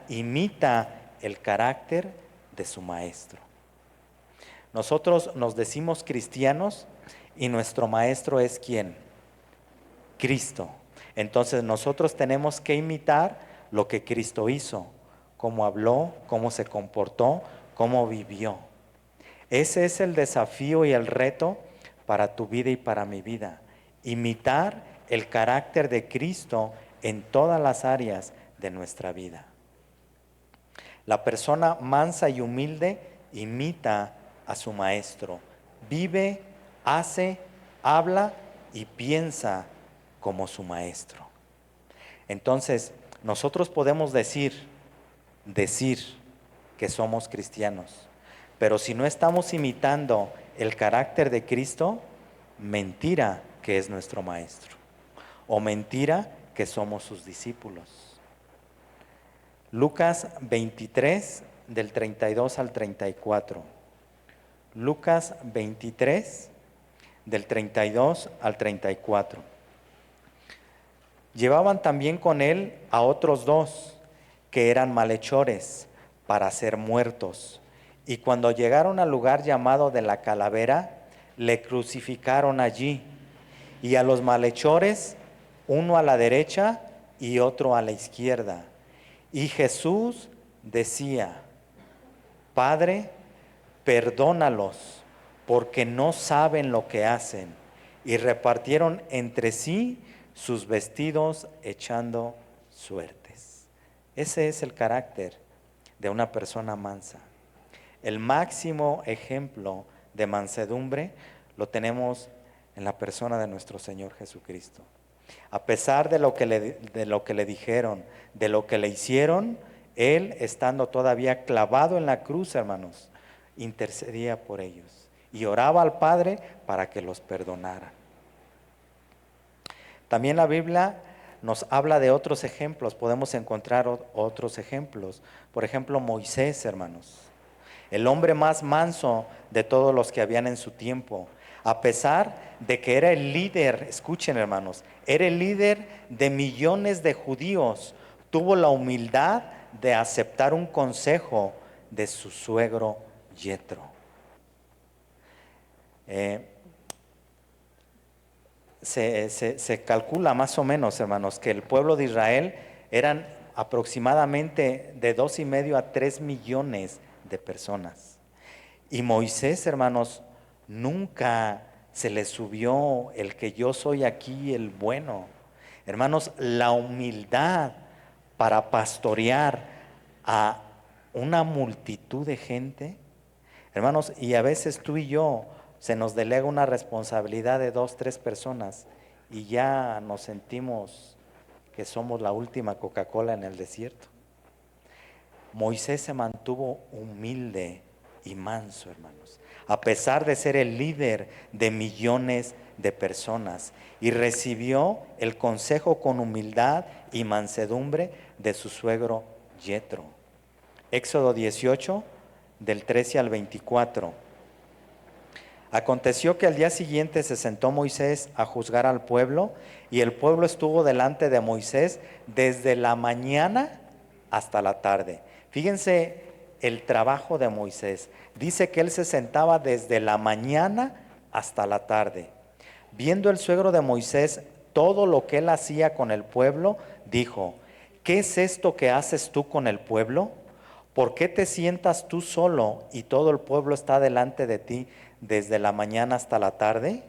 imita el carácter de su maestro. Nosotros nos decimos cristianos y nuestro maestro es ¿quién? Cristo. Entonces nosotros tenemos que imitar lo que Cristo hizo, cómo habló, cómo se comportó, cómo vivió. Ese es el desafío y el reto para tu vida y para mi vida. Imitar el carácter de Cristo en todas las áreas de nuestra vida. La persona mansa y humilde imita a su maestro. Vive, hace, habla y piensa como su maestro. Entonces, nosotros podemos decir que somos cristianos, pero si no estamos imitando el carácter de Cristo, mentira que es nuestro maestro, o mentira que somos sus discípulos. Lucas 23, del 32 al 34. Lucas 23, del 32 al 34. Llevaban también con él a otros dos, que eran malhechores, para ser muertos. Y cuando llegaron al lugar llamado de la Calavera, le crucificaron allí. Y a los malhechores, uno a la derecha y otro a la izquierda. Y Jesús decía: Padre, perdónalos, porque no saben lo que hacen. Y repartieron entre sí sus vestidos echando suertes. Ese es el carácter de una persona mansa. El máximo ejemplo de mansedumbre lo tenemos en la persona de nuestro Señor Jesucristo. A pesar de lo que le dijeron, de lo que le hicieron, Él, estando todavía clavado en la cruz, hermanos, intercedía por ellos y oraba al Padre para que los perdonara. También la Biblia nos habla de otros ejemplos, podemos encontrar otros ejemplos. Por ejemplo, Moisés, hermanos, el hombre más manso de todos los que habían en su tiempo. A pesar de que era el líder, escuchen hermanos, era el líder de millones de judíos, tuvo la humildad de aceptar un consejo de su suegro Yetro. Se calcula más o menos, hermanos, que el pueblo de Israel eran aproximadamente de 2,5 a 3 millones de personas. Y Moisés, hermanos, nunca se le subió el que yo soy aquí el bueno. Hermanos, la humildad para pastorear a una multitud de gente, hermanos, y a veces tú y yo se nos delega una responsabilidad de 2, 3 personas y ya nos sentimos que somos la última Coca-Cola en el desierto. Moisés se mantuvo humilde y manso, hermanos, a pesar de ser el líder de millones de personas, y recibió el consejo con humildad y mansedumbre de su suegro Yetro. Éxodo 18, del 13 al 24. Aconteció que al día siguiente se sentó Moisés a juzgar al pueblo, y el pueblo estuvo delante de Moisés desde la mañana hasta la tarde. Fíjense el trabajo de Moisés. Dice que él se sentaba desde la mañana hasta la tarde. Viendo el suegro de Moisés todo lo que él hacía con el pueblo, dijo: ¿qué es esto que haces tú con el pueblo? ¿Por qué te sientas tú solo y todo el pueblo está delante de ti desde la mañana hasta la tarde?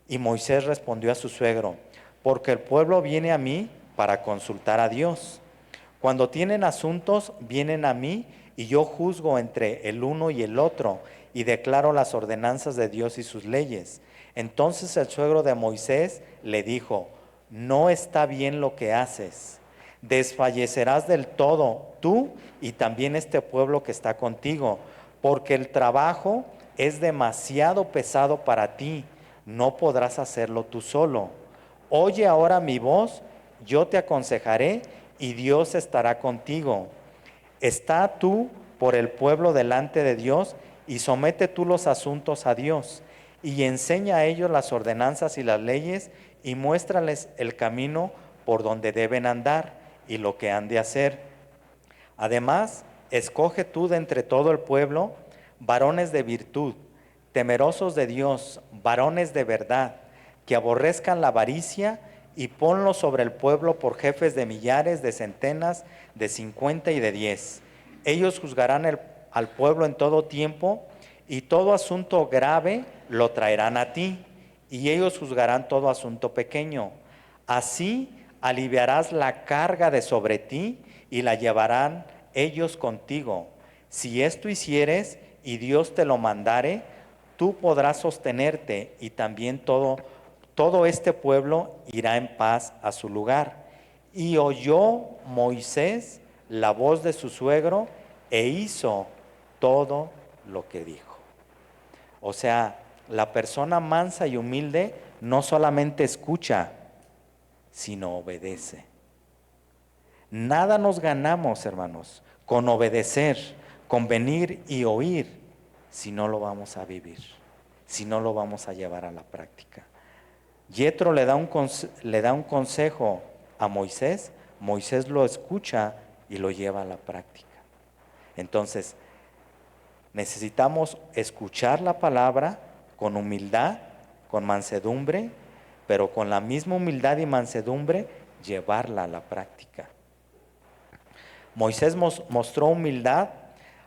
Y Moisés respondió a su suegro: porque el pueblo viene a mí para consultar a Dios. Cuando tienen asuntos, vienen a mí, y yo juzgo entre el uno y el otro, y declaro las ordenanzas de Dios y sus leyes. Entonces el suegro de Moisés le dijo: no está bien lo que haces. Desfallecerás del todo tú y también este pueblo que está contigo, porque el trabajo es demasiado pesado para ti, no podrás hacerlo tú solo. Oye ahora mi voz, yo te aconsejaré y Dios estará contigo. Está tú por el pueblo delante de Dios y somete tú los asuntos a Dios y enseña a ellos las ordenanzas y las leyes y muéstrales el camino por donde deben andar y lo que han de hacer. Además, escoge tú de entre todo el pueblo varones de virtud, temerosos de Dios, varones de verdad, que aborrezcan la avaricia, y ponlos sobre el pueblo por jefes de millares, de centenas, de 50 y de 10. Ellos juzgarán al pueblo en todo tiempo, y todo asunto grave lo traerán a ti, y ellos juzgarán todo asunto pequeño. Así aliviarás la carga de sobre ti, y la llevarán ellos contigo. Si esto hicieres, y Dios te lo mandare, tú podrás sostenerte, y también todo este pueblo irá en paz a su lugar. Y oyó Moisés la voz de su suegro e hizo todo lo que dijo. O sea, la persona mansa y humilde no solamente escucha, sino obedece. Nada nos ganamos, hermanos, con obedecer, con venir y oír, si no lo vamos a vivir, si no lo vamos a llevar a la práctica. Yetro le da un consejo a Moisés, Moisés lo escucha y lo lleva a la práctica. Entonces, necesitamos escuchar la palabra con humildad, con mansedumbre, pero con la misma humildad y mansedumbre llevarla a la práctica. Moisés mostró humildad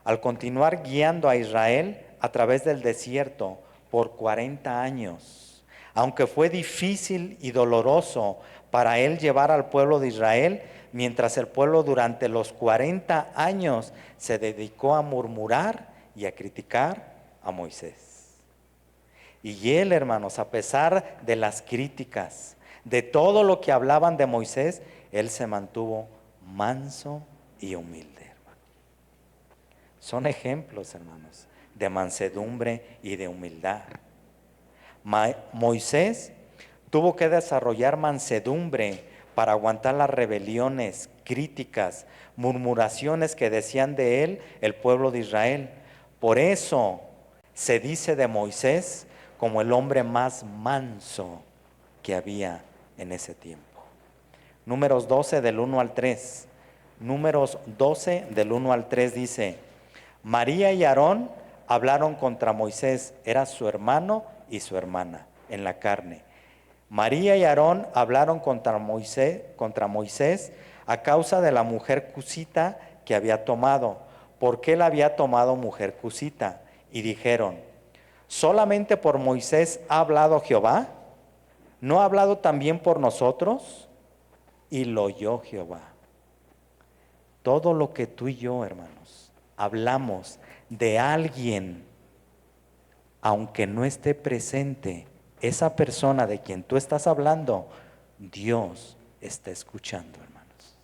al continuar guiando a Israel a través del desierto por 40 años. Aunque fue difícil y doloroso para él llevar al pueblo de Israel, mientras el pueblo durante los 40 años se dedicó a murmurar y a criticar a Moisés. Y él, hermanos, a pesar de las críticas, de todo lo que hablaban de Moisés, él se mantuvo manso y humilde, hermano. Son ejemplos, hermanos, de mansedumbre y de humildad. Moisés tuvo que desarrollar mansedumbre para aguantar las rebeliones, críticas, murmuraciones que decían de él el pueblo de Israel. Por eso se dice de Moisés como el hombre más manso que había en ese tiempo. Números 12 del 1 al 3. Números 12 del 1 al 3 dice: María y Aarón hablaron contra Moisés, era su hermano y su hermana en la carne. María y Aarón hablaron contra Moisés a causa de la mujer cusita que había tomado. ¿Por qué la había tomado mujer cusita? Y dijeron: ¿solamente por Moisés ha hablado Jehová? ¿No ha hablado también por nosotros? Y lo oyó Jehová. Todo lo que tú y yo, hermanos, hablamos de alguien, aunque no esté presente esa persona de quien tú estás hablando, Dios está escuchando, hermanos.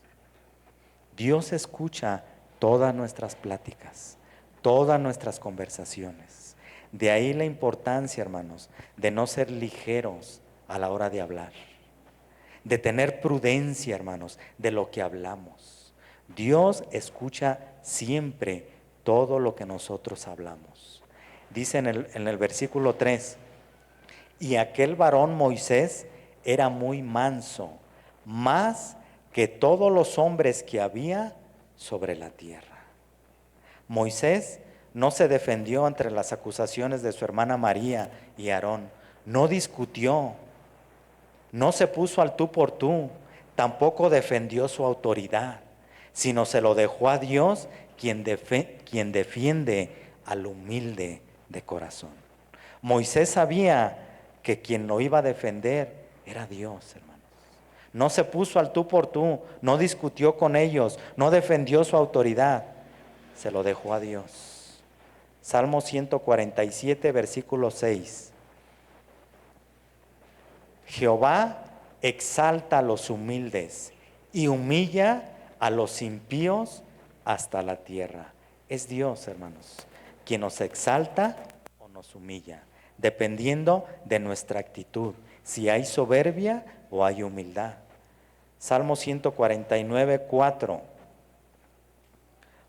Dios escucha todas nuestras pláticas, todas nuestras conversaciones. De ahí la importancia, hermanos, de no ser ligeros a la hora de hablar, de tener prudencia, hermanos, de lo que hablamos. Dios escucha siempre todo lo que nosotros hablamos. Dice en el versículo 3, y aquel varón Moisés era muy manso, más que todos los hombres que había sobre la tierra. Moisés no se defendió ante las acusaciones de su hermana María y Aarón, no discutió, no se puso al tú por tú, tampoco defendió su autoridad, sino se lo dejó a Dios, quien defiende al humilde de corazón. Moisés sabía que quien lo iba a defender era Dios, hermanos. No se puso al tú por tú, no discutió con ellos, no defendió su autoridad, se lo dejó a Dios. Salmo 147, versículo 6. Jehová exalta a los humildes y humilla a los impíos hasta la tierra. Es Dios, hermanos, quien nos exalta o nos humilla, dependiendo de nuestra actitud, si hay soberbia o hay humildad. Salmo 149, 4.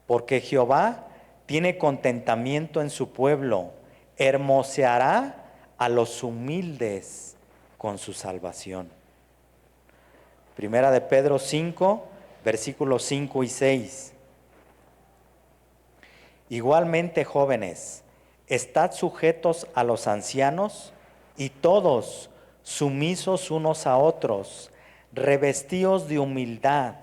Porque Jehová tiene contentamiento en su pueblo, hermoseará a los humildes con su salvación. Primera de Pedro 5, versículos 5 y 6. Igualmente, jóvenes, estad sujetos a los ancianos y todos sumisos unos a otros, revestíos de humildad,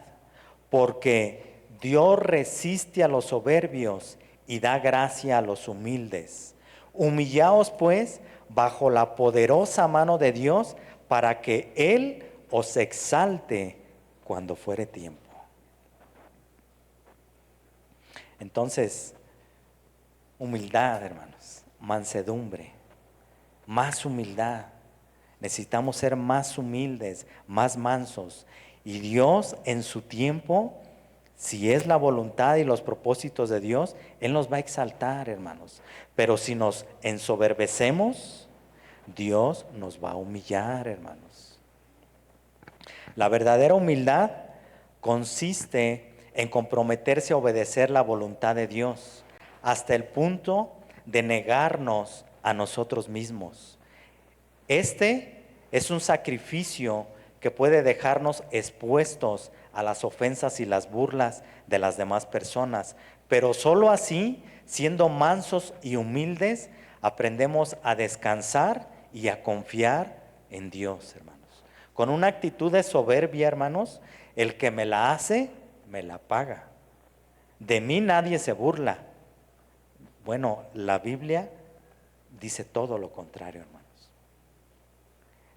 porque Dios resiste a los soberbios y da gracia a los humildes. Humillaos pues bajo la poderosa mano de Dios para que Él os exalte cuando fuere tiempo. Entonces, humildad, hermanos, mansedumbre, más humildad. Necesitamos ser más humildes, más mansos. Y Dios en su tiempo, si es la voluntad y los propósitos de Dios, Él nos va a exaltar, hermanos. Pero si nos ensoberbecemos, Dios nos va a humillar, hermanos. La verdadera humildad consiste en comprometerse a obedecer la voluntad de Dios, hasta el punto de negarnos a nosotros mismos. Este es un sacrificio que puede dejarnos expuestos a las ofensas y las burlas de las demás personas, pero solo así, siendo mansos y humildes, aprendemos a descansar y a confiar en Dios, hermanos. Con una actitud de soberbia, hermanos, el que me la hace, me la paga. De mí nadie se burla. Bueno, la Biblia dice todo lo contrario, hermanos.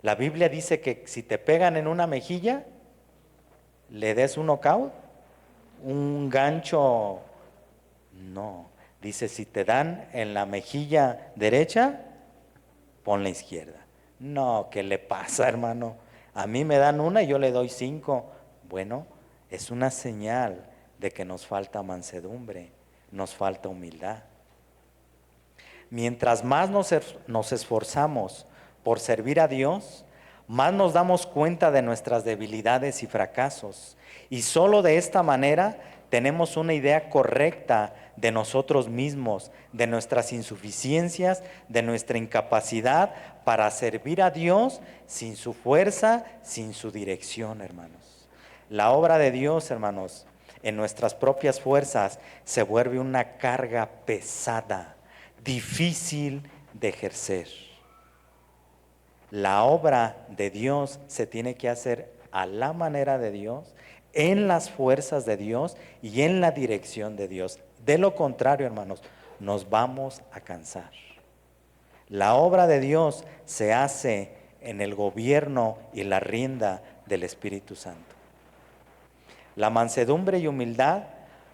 La Biblia dice que si te pegan en una mejilla, le des un knockout, un gancho. No, dice si te dan en la mejilla derecha, pon la izquierda. No, ¿qué le pasa, hermano? A mí me dan una y yo le doy 5. Bueno, es una señal de que nos falta mansedumbre, nos falta humildad. Mientras más nos esforzamos por servir a Dios, más nos damos cuenta de nuestras debilidades y fracasos. Y solo de esta manera tenemos una idea correcta de nosotros mismos, de nuestras insuficiencias, de nuestra incapacidad para servir a Dios sin su fuerza, sin su dirección, hermanos. La obra de Dios, hermanos, en nuestras propias fuerzas se vuelve una carga pesada, difícil de ejercer. La obra de Dios se tiene que hacer a la manera de Dios, en las fuerzas de Dios y en la dirección de Dios. De lo contrario, hermanos, nos vamos a cansar. La obra de Dios se hace en el gobierno y la rienda del Espíritu Santo. La mansedumbre y humildad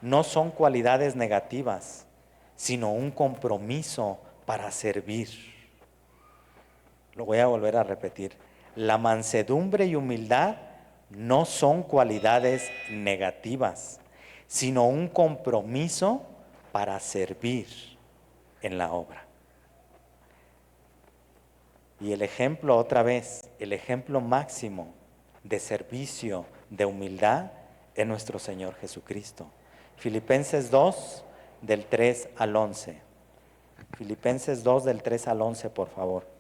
no son cualidades negativas, sino un compromiso para servir. Lo voy a volver a repetir. La mansedumbre y humildad no son cualidades negativas, sino un compromiso para servir en la obra. Y el ejemplo, otra vez, el ejemplo máximo de servicio, de humildad, es nuestro Señor Jesucristo. Filipenses 2, del 3 al 11. Filipenses 2, del 3 al 11, por favor.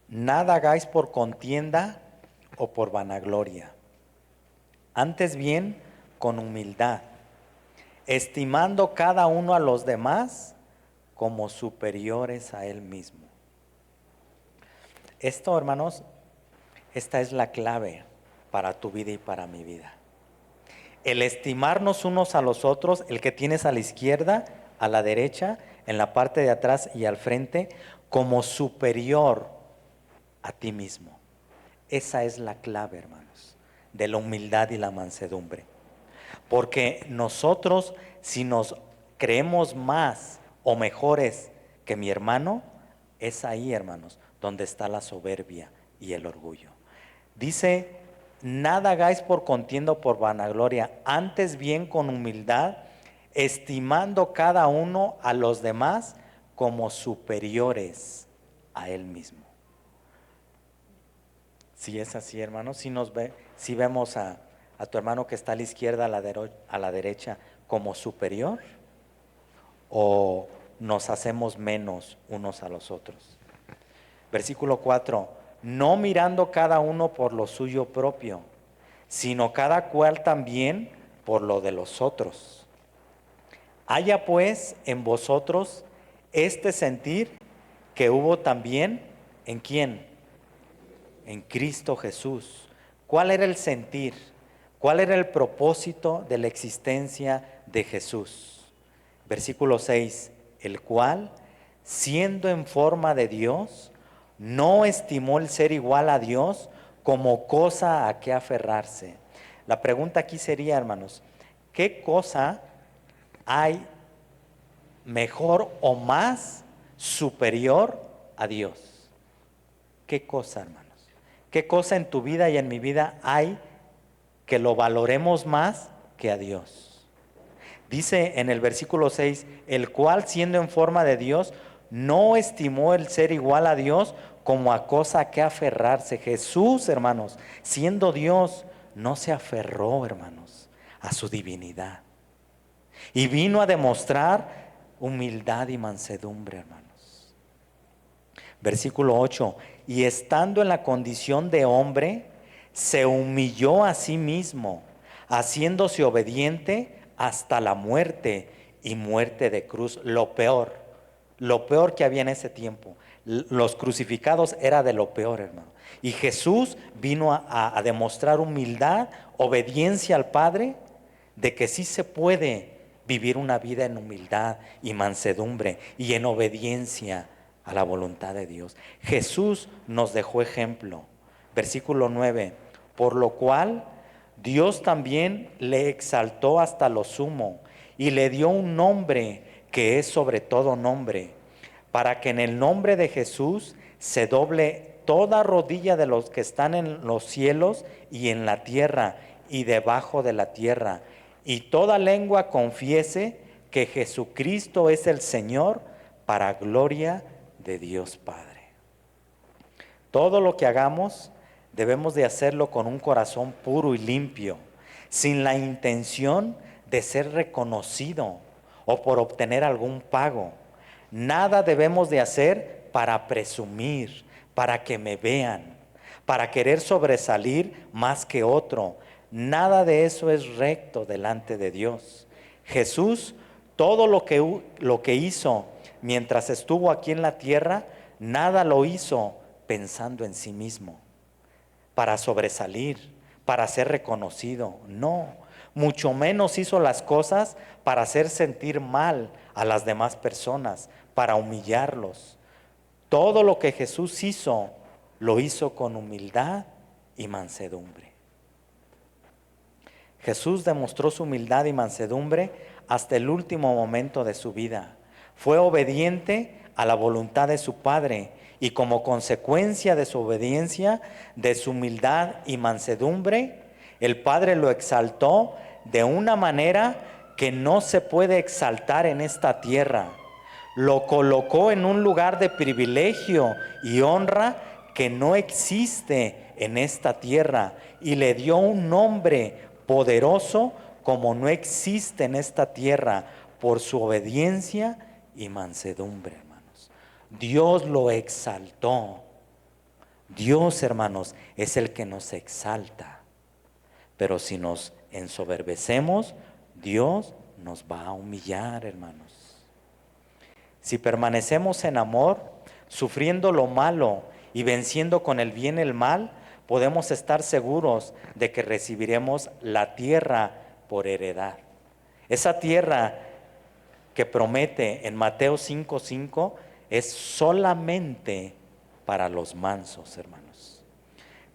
Nada hagáis por contienda o por vanagloria, antes bien con humildad, estimando cada uno a los demás como superiores a él mismo. Esto, hermanos, esta es la clave para tu vida y para mi vida. El estimarnos unos a los otros, el que tienes a la izquierda, a la derecha, en la parte de atrás y al frente, como superior a ti mismo. Esa es la clave, hermanos, de la humildad y la mansedumbre. Porque nosotros, si nos creemos más o mejores que mi hermano, es ahí, hermanos, donde está la soberbia y el orgullo. Dice, nada hagáis por contienda o por vanagloria, antes bien con humildad, estimando cada uno a los demás como superiores a Él mismo. Si es así, hermanos, si vemos a tu hermano que está a la izquierda, a la derecha, como superior, o nos hacemos menos unos a los otros. Versículo 4, no mirando cada uno por lo suyo propio, sino cada cual también por lo de los otros. Haya pues en vosotros este sentir que hubo también, ¿en quién? En Cristo Jesús. ¿Cuál era el sentir? ¿Cuál era el propósito de la existencia de Jesús? Versículo 6, el cual, siendo en forma de Dios, no estimó el ser igual a Dios como cosa a que aferrarse. La pregunta aquí sería, hermanos, ¿qué cosa hay mejor o más superior a Dios? ¿Qué cosa, hermanos? ¿Qué cosa en tu vida y en mi vida hay que lo valoremos más que a Dios? Dice en el versículo 6, el cual siendo en forma de Dios, no estimó el ser igual a Dios como a cosa a que aferrarse. Jesús, hermanos, siendo Dios, no se aferró, hermanos, a su divinidad. Y vino a demostrar humildad y mansedumbre, hermanos. Versículo 8, y estando en la condición de hombre, se humilló a sí mismo, haciéndose obediente hasta la muerte y muerte de cruz. Lo peor que había en ese tiempo. Los crucificados era de lo peor, hermano. Y Jesús vino a demostrar humildad, obediencia al Padre, de que sí se puede vivir una vida en humildad y mansedumbre y en obediencia a la voluntad de Dios. Jesús nos dejó ejemplo. Versículo 9, por lo cual Dios también le exaltó hasta lo sumo y le dio un nombre que es sobre todo nombre, para que en el nombre de Jesús se doble toda rodilla de los que están en los cielos y en la tierra y debajo de la tierra, y toda lengua confiese que Jesucristo es el Señor, para gloria de Dios Padre. Todo lo que hagamos debemos de hacerlo con un corazón puro y limpio, sin la intención de ser reconocido o por obtener algún pago. Nada debemos de hacer para presumir, para que me vean, para querer sobresalir más que otro. Nada de eso es recto delante de Dios. Jesús, todo lo que hizo mientras estuvo aquí en la tierra, nada lo hizo pensando en sí mismo, para sobresalir, para ser reconocido. No, mucho menos hizo las cosas para hacer sentir mal a las demás personas, para humillarlos. Todo lo que Jesús hizo, lo hizo con humildad y mansedumbre. Jesús demostró su humildad y mansedumbre hasta el último momento de su vida. Fue obediente a la voluntad de su Padre, y como consecuencia de su obediencia, de su humildad y mansedumbre, el Padre lo exaltó de una manera que no se puede exaltar en esta tierra. Lo colocó en un lugar de privilegio y honra que no existe en esta tierra, y le dio un nombre poderoso como no existe en esta tierra, por su obediencia y mansedumbre, hermanos. Dios lo exaltó. Dios, hermanos, es el que nos exalta. Pero si nos ensoberbecemos, Dios nos va a humillar, hermanos. Si permanecemos en amor, sufriendo lo malo y venciendo con el bien el mal, podemos estar seguros de que recibiremos la tierra por heredad. Esa tierra que promete en Mateo 5:5 es solamente para los mansos, hermanos.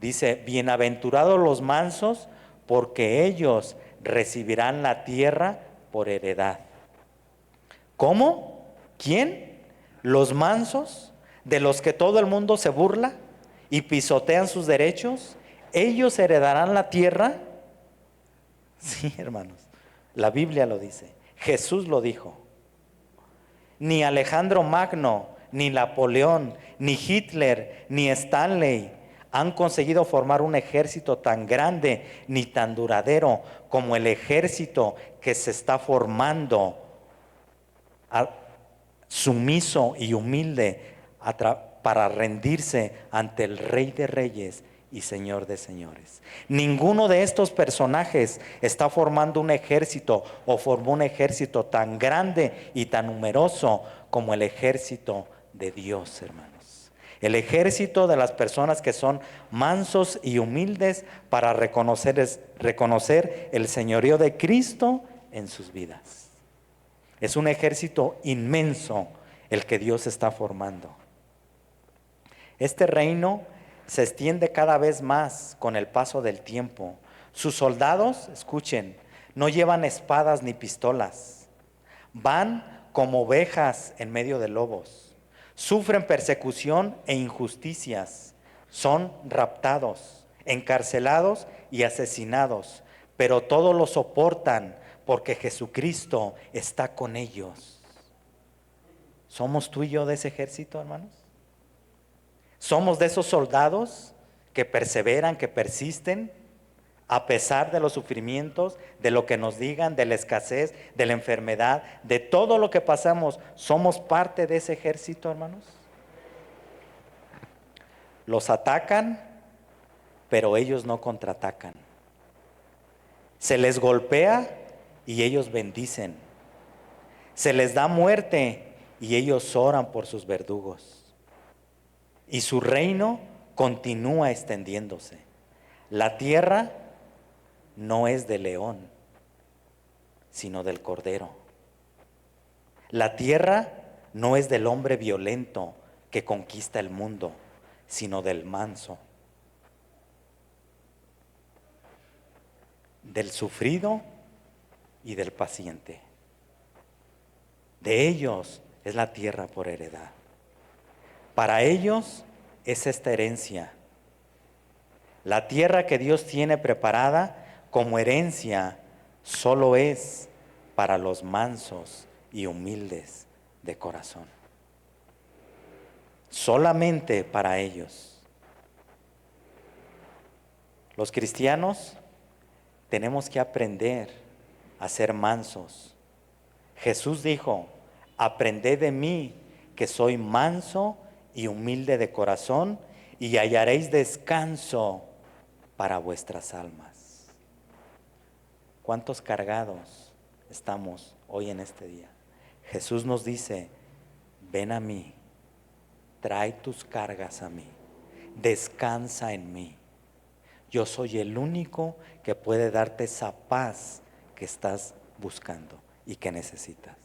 Dice, bienaventurados los mansos, porque ellos recibirán la tierra por heredad. ¿Cómo? ¿Quién? Los mansos, de los que todo el mundo se burla y pisotean sus derechos. ¿Ellos heredarán la tierra? Sí, hermanos, la Biblia lo dice, Jesús lo dijo. Ni Alejandro Magno, ni Napoleón, ni Hitler, ni Stanley han conseguido formar un ejército tan grande ni tan duradero como el ejército que se está formando, sumiso y humilde, para rendirse ante el Rey de Reyes y Señor de Señores. Ninguno de estos personajes está formando un ejército o formó un ejército tan grande y tan numeroso como el ejército de Dios, hermanos. El ejército de las personas que son mansos y humildes para reconocer el señorío de Cristo en sus vidas. Es un ejército inmenso el que Dios está formando. Este reino se extiende cada vez más con el paso del tiempo. Sus soldados, escuchen, no llevan espadas ni pistolas. Van como ovejas en medio de lobos. Sufren persecución e injusticias. Son raptados, encarcelados y asesinados. Pero todo lo soportan porque Jesucristo está con ellos. ¿Somos tú y yo de ese ejército, hermanos? ¿Somos de esos soldados que perseveran, que persisten, a pesar de los sufrimientos, de lo que nos digan, de la escasez, de la enfermedad, de todo lo que pasamos? ¿Somos parte de ese ejército, hermanos? Los atacan, pero ellos no contraatacan. Se les golpea y ellos bendicen. Se les da muerte y ellos oran por sus verdugos. Y su reino continúa extendiéndose. La tierra no es del león, sino del cordero. La tierra no es del hombre violento que conquista el mundo, sino del manso, del sufrido y del paciente. De ellos es la tierra por heredad. Para ellos es esta herencia. La tierra que Dios tiene preparada como herencia solo es para los mansos y humildes de corazón. Solamente para ellos. Los cristianos tenemos que aprender a ser mansos. Jesús dijo: aprended de mí, que soy manso y humilde de corazón, y hallaréis descanso para vuestras almas. ¿Cuántos cargados estamos hoy en este día? Jesús nos dice: ven a mí, trae tus cargas a mí, descansa en mí. Yo soy el único que puede darte esa paz que estás buscando y que necesitas.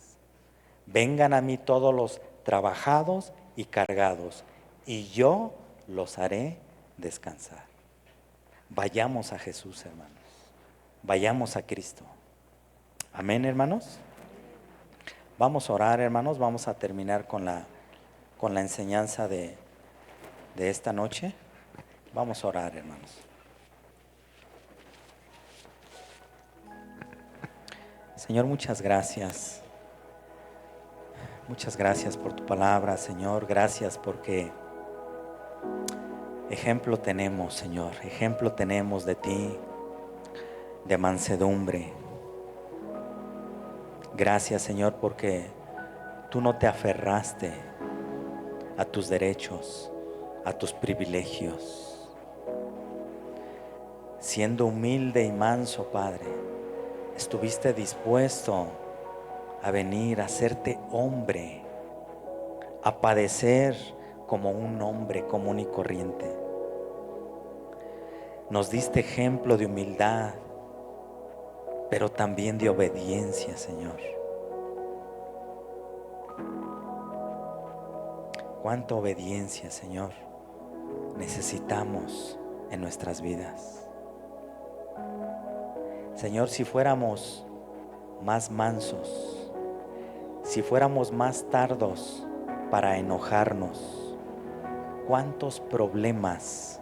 Vengan a mí todos los trabajados y cargados, y yo los haré descansar. Vayamos a Jesús, hermanos. Vayamos a Cristo. Amén, hermanos. Vamos a orar, hermanos. Vamos a terminar con la enseñanza de esta noche. Vamos a orar, hermanos. Señor, muchas gracias. Muchas gracias por tu palabra, Señor. Gracias porque ejemplo tenemos, Señor. Ejemplo tenemos de ti, de mansedumbre. Gracias, Señor, porque tú no te aferraste a tus derechos, a tus privilegios. Siendo humilde y manso, Padre, estuviste dispuesto a venir a hacerte hombre, a padecer como un hombre común y corriente. Nos diste ejemplo de humildad, pero también de obediencia, Señor. Cuánta obediencia, Señor, necesitamos en nuestras vidas. Señor, si fuéramos más mansos, si fuéramos más tardos para enojarnos, ¿cuántos problemas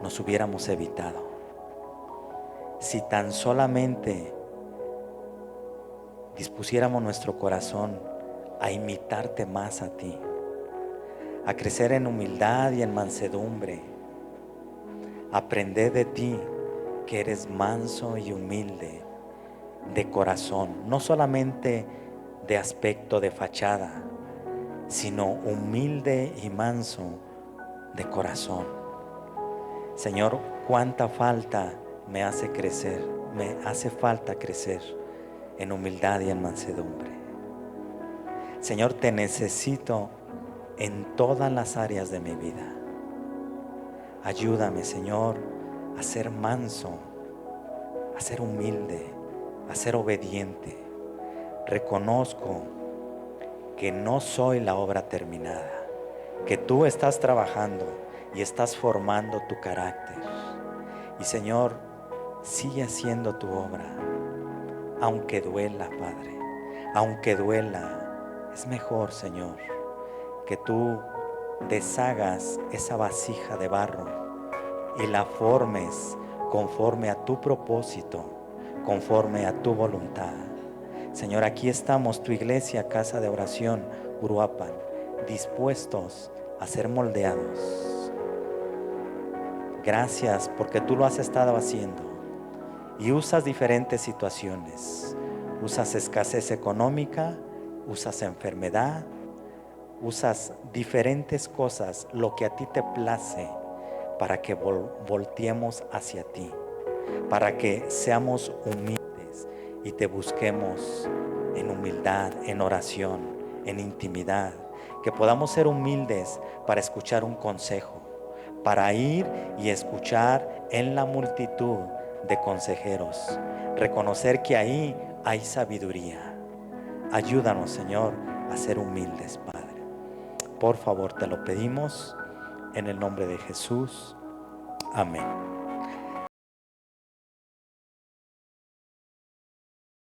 nos hubiéramos evitado? Si tan solamente dispusiéramos nuestro corazón a imitarte más a ti, a crecer en humildad y en mansedumbre. Aprender de ti que eres manso y humilde de corazón, no solamente de aspecto, de fachada, sino humilde y manso de corazón. Señor, cuánta falta me hace crecer, me hace falta crecer en humildad y en mansedumbre. Señor, te necesito en todas las áreas de mi vida. Ayúdame, Señor, a ser manso, a ser humilde, a ser obediente. Reconozco que no soy la obra terminada, que tú estás trabajando y estás formando tu carácter. Y Señor, sigue haciendo tu obra, aunque duela, Padre, aunque duela. Es mejor, Señor, que tú deshagas esa vasija de barro y la formes conforme a tu propósito, conforme a tu voluntad. Señor, aquí estamos, tu iglesia, casa de oración, Uruapan, dispuestos a ser moldeados. Gracias porque tú lo has estado haciendo y usas diferentes situaciones. Usas escasez económica, usas enfermedad, usas diferentes cosas, lo que a ti te place, para que volteemos hacia ti, para que seamos humildes y te busquemos en humildad, en oración, en intimidad, que podamos ser humildes para escuchar un consejo, para ir y escuchar en la multitud de consejeros, reconocer que ahí hay sabiduría. Ayúdanos, Señor, a ser humildes, Padre. Por favor, te lo pedimos en el nombre de Jesús. Amén.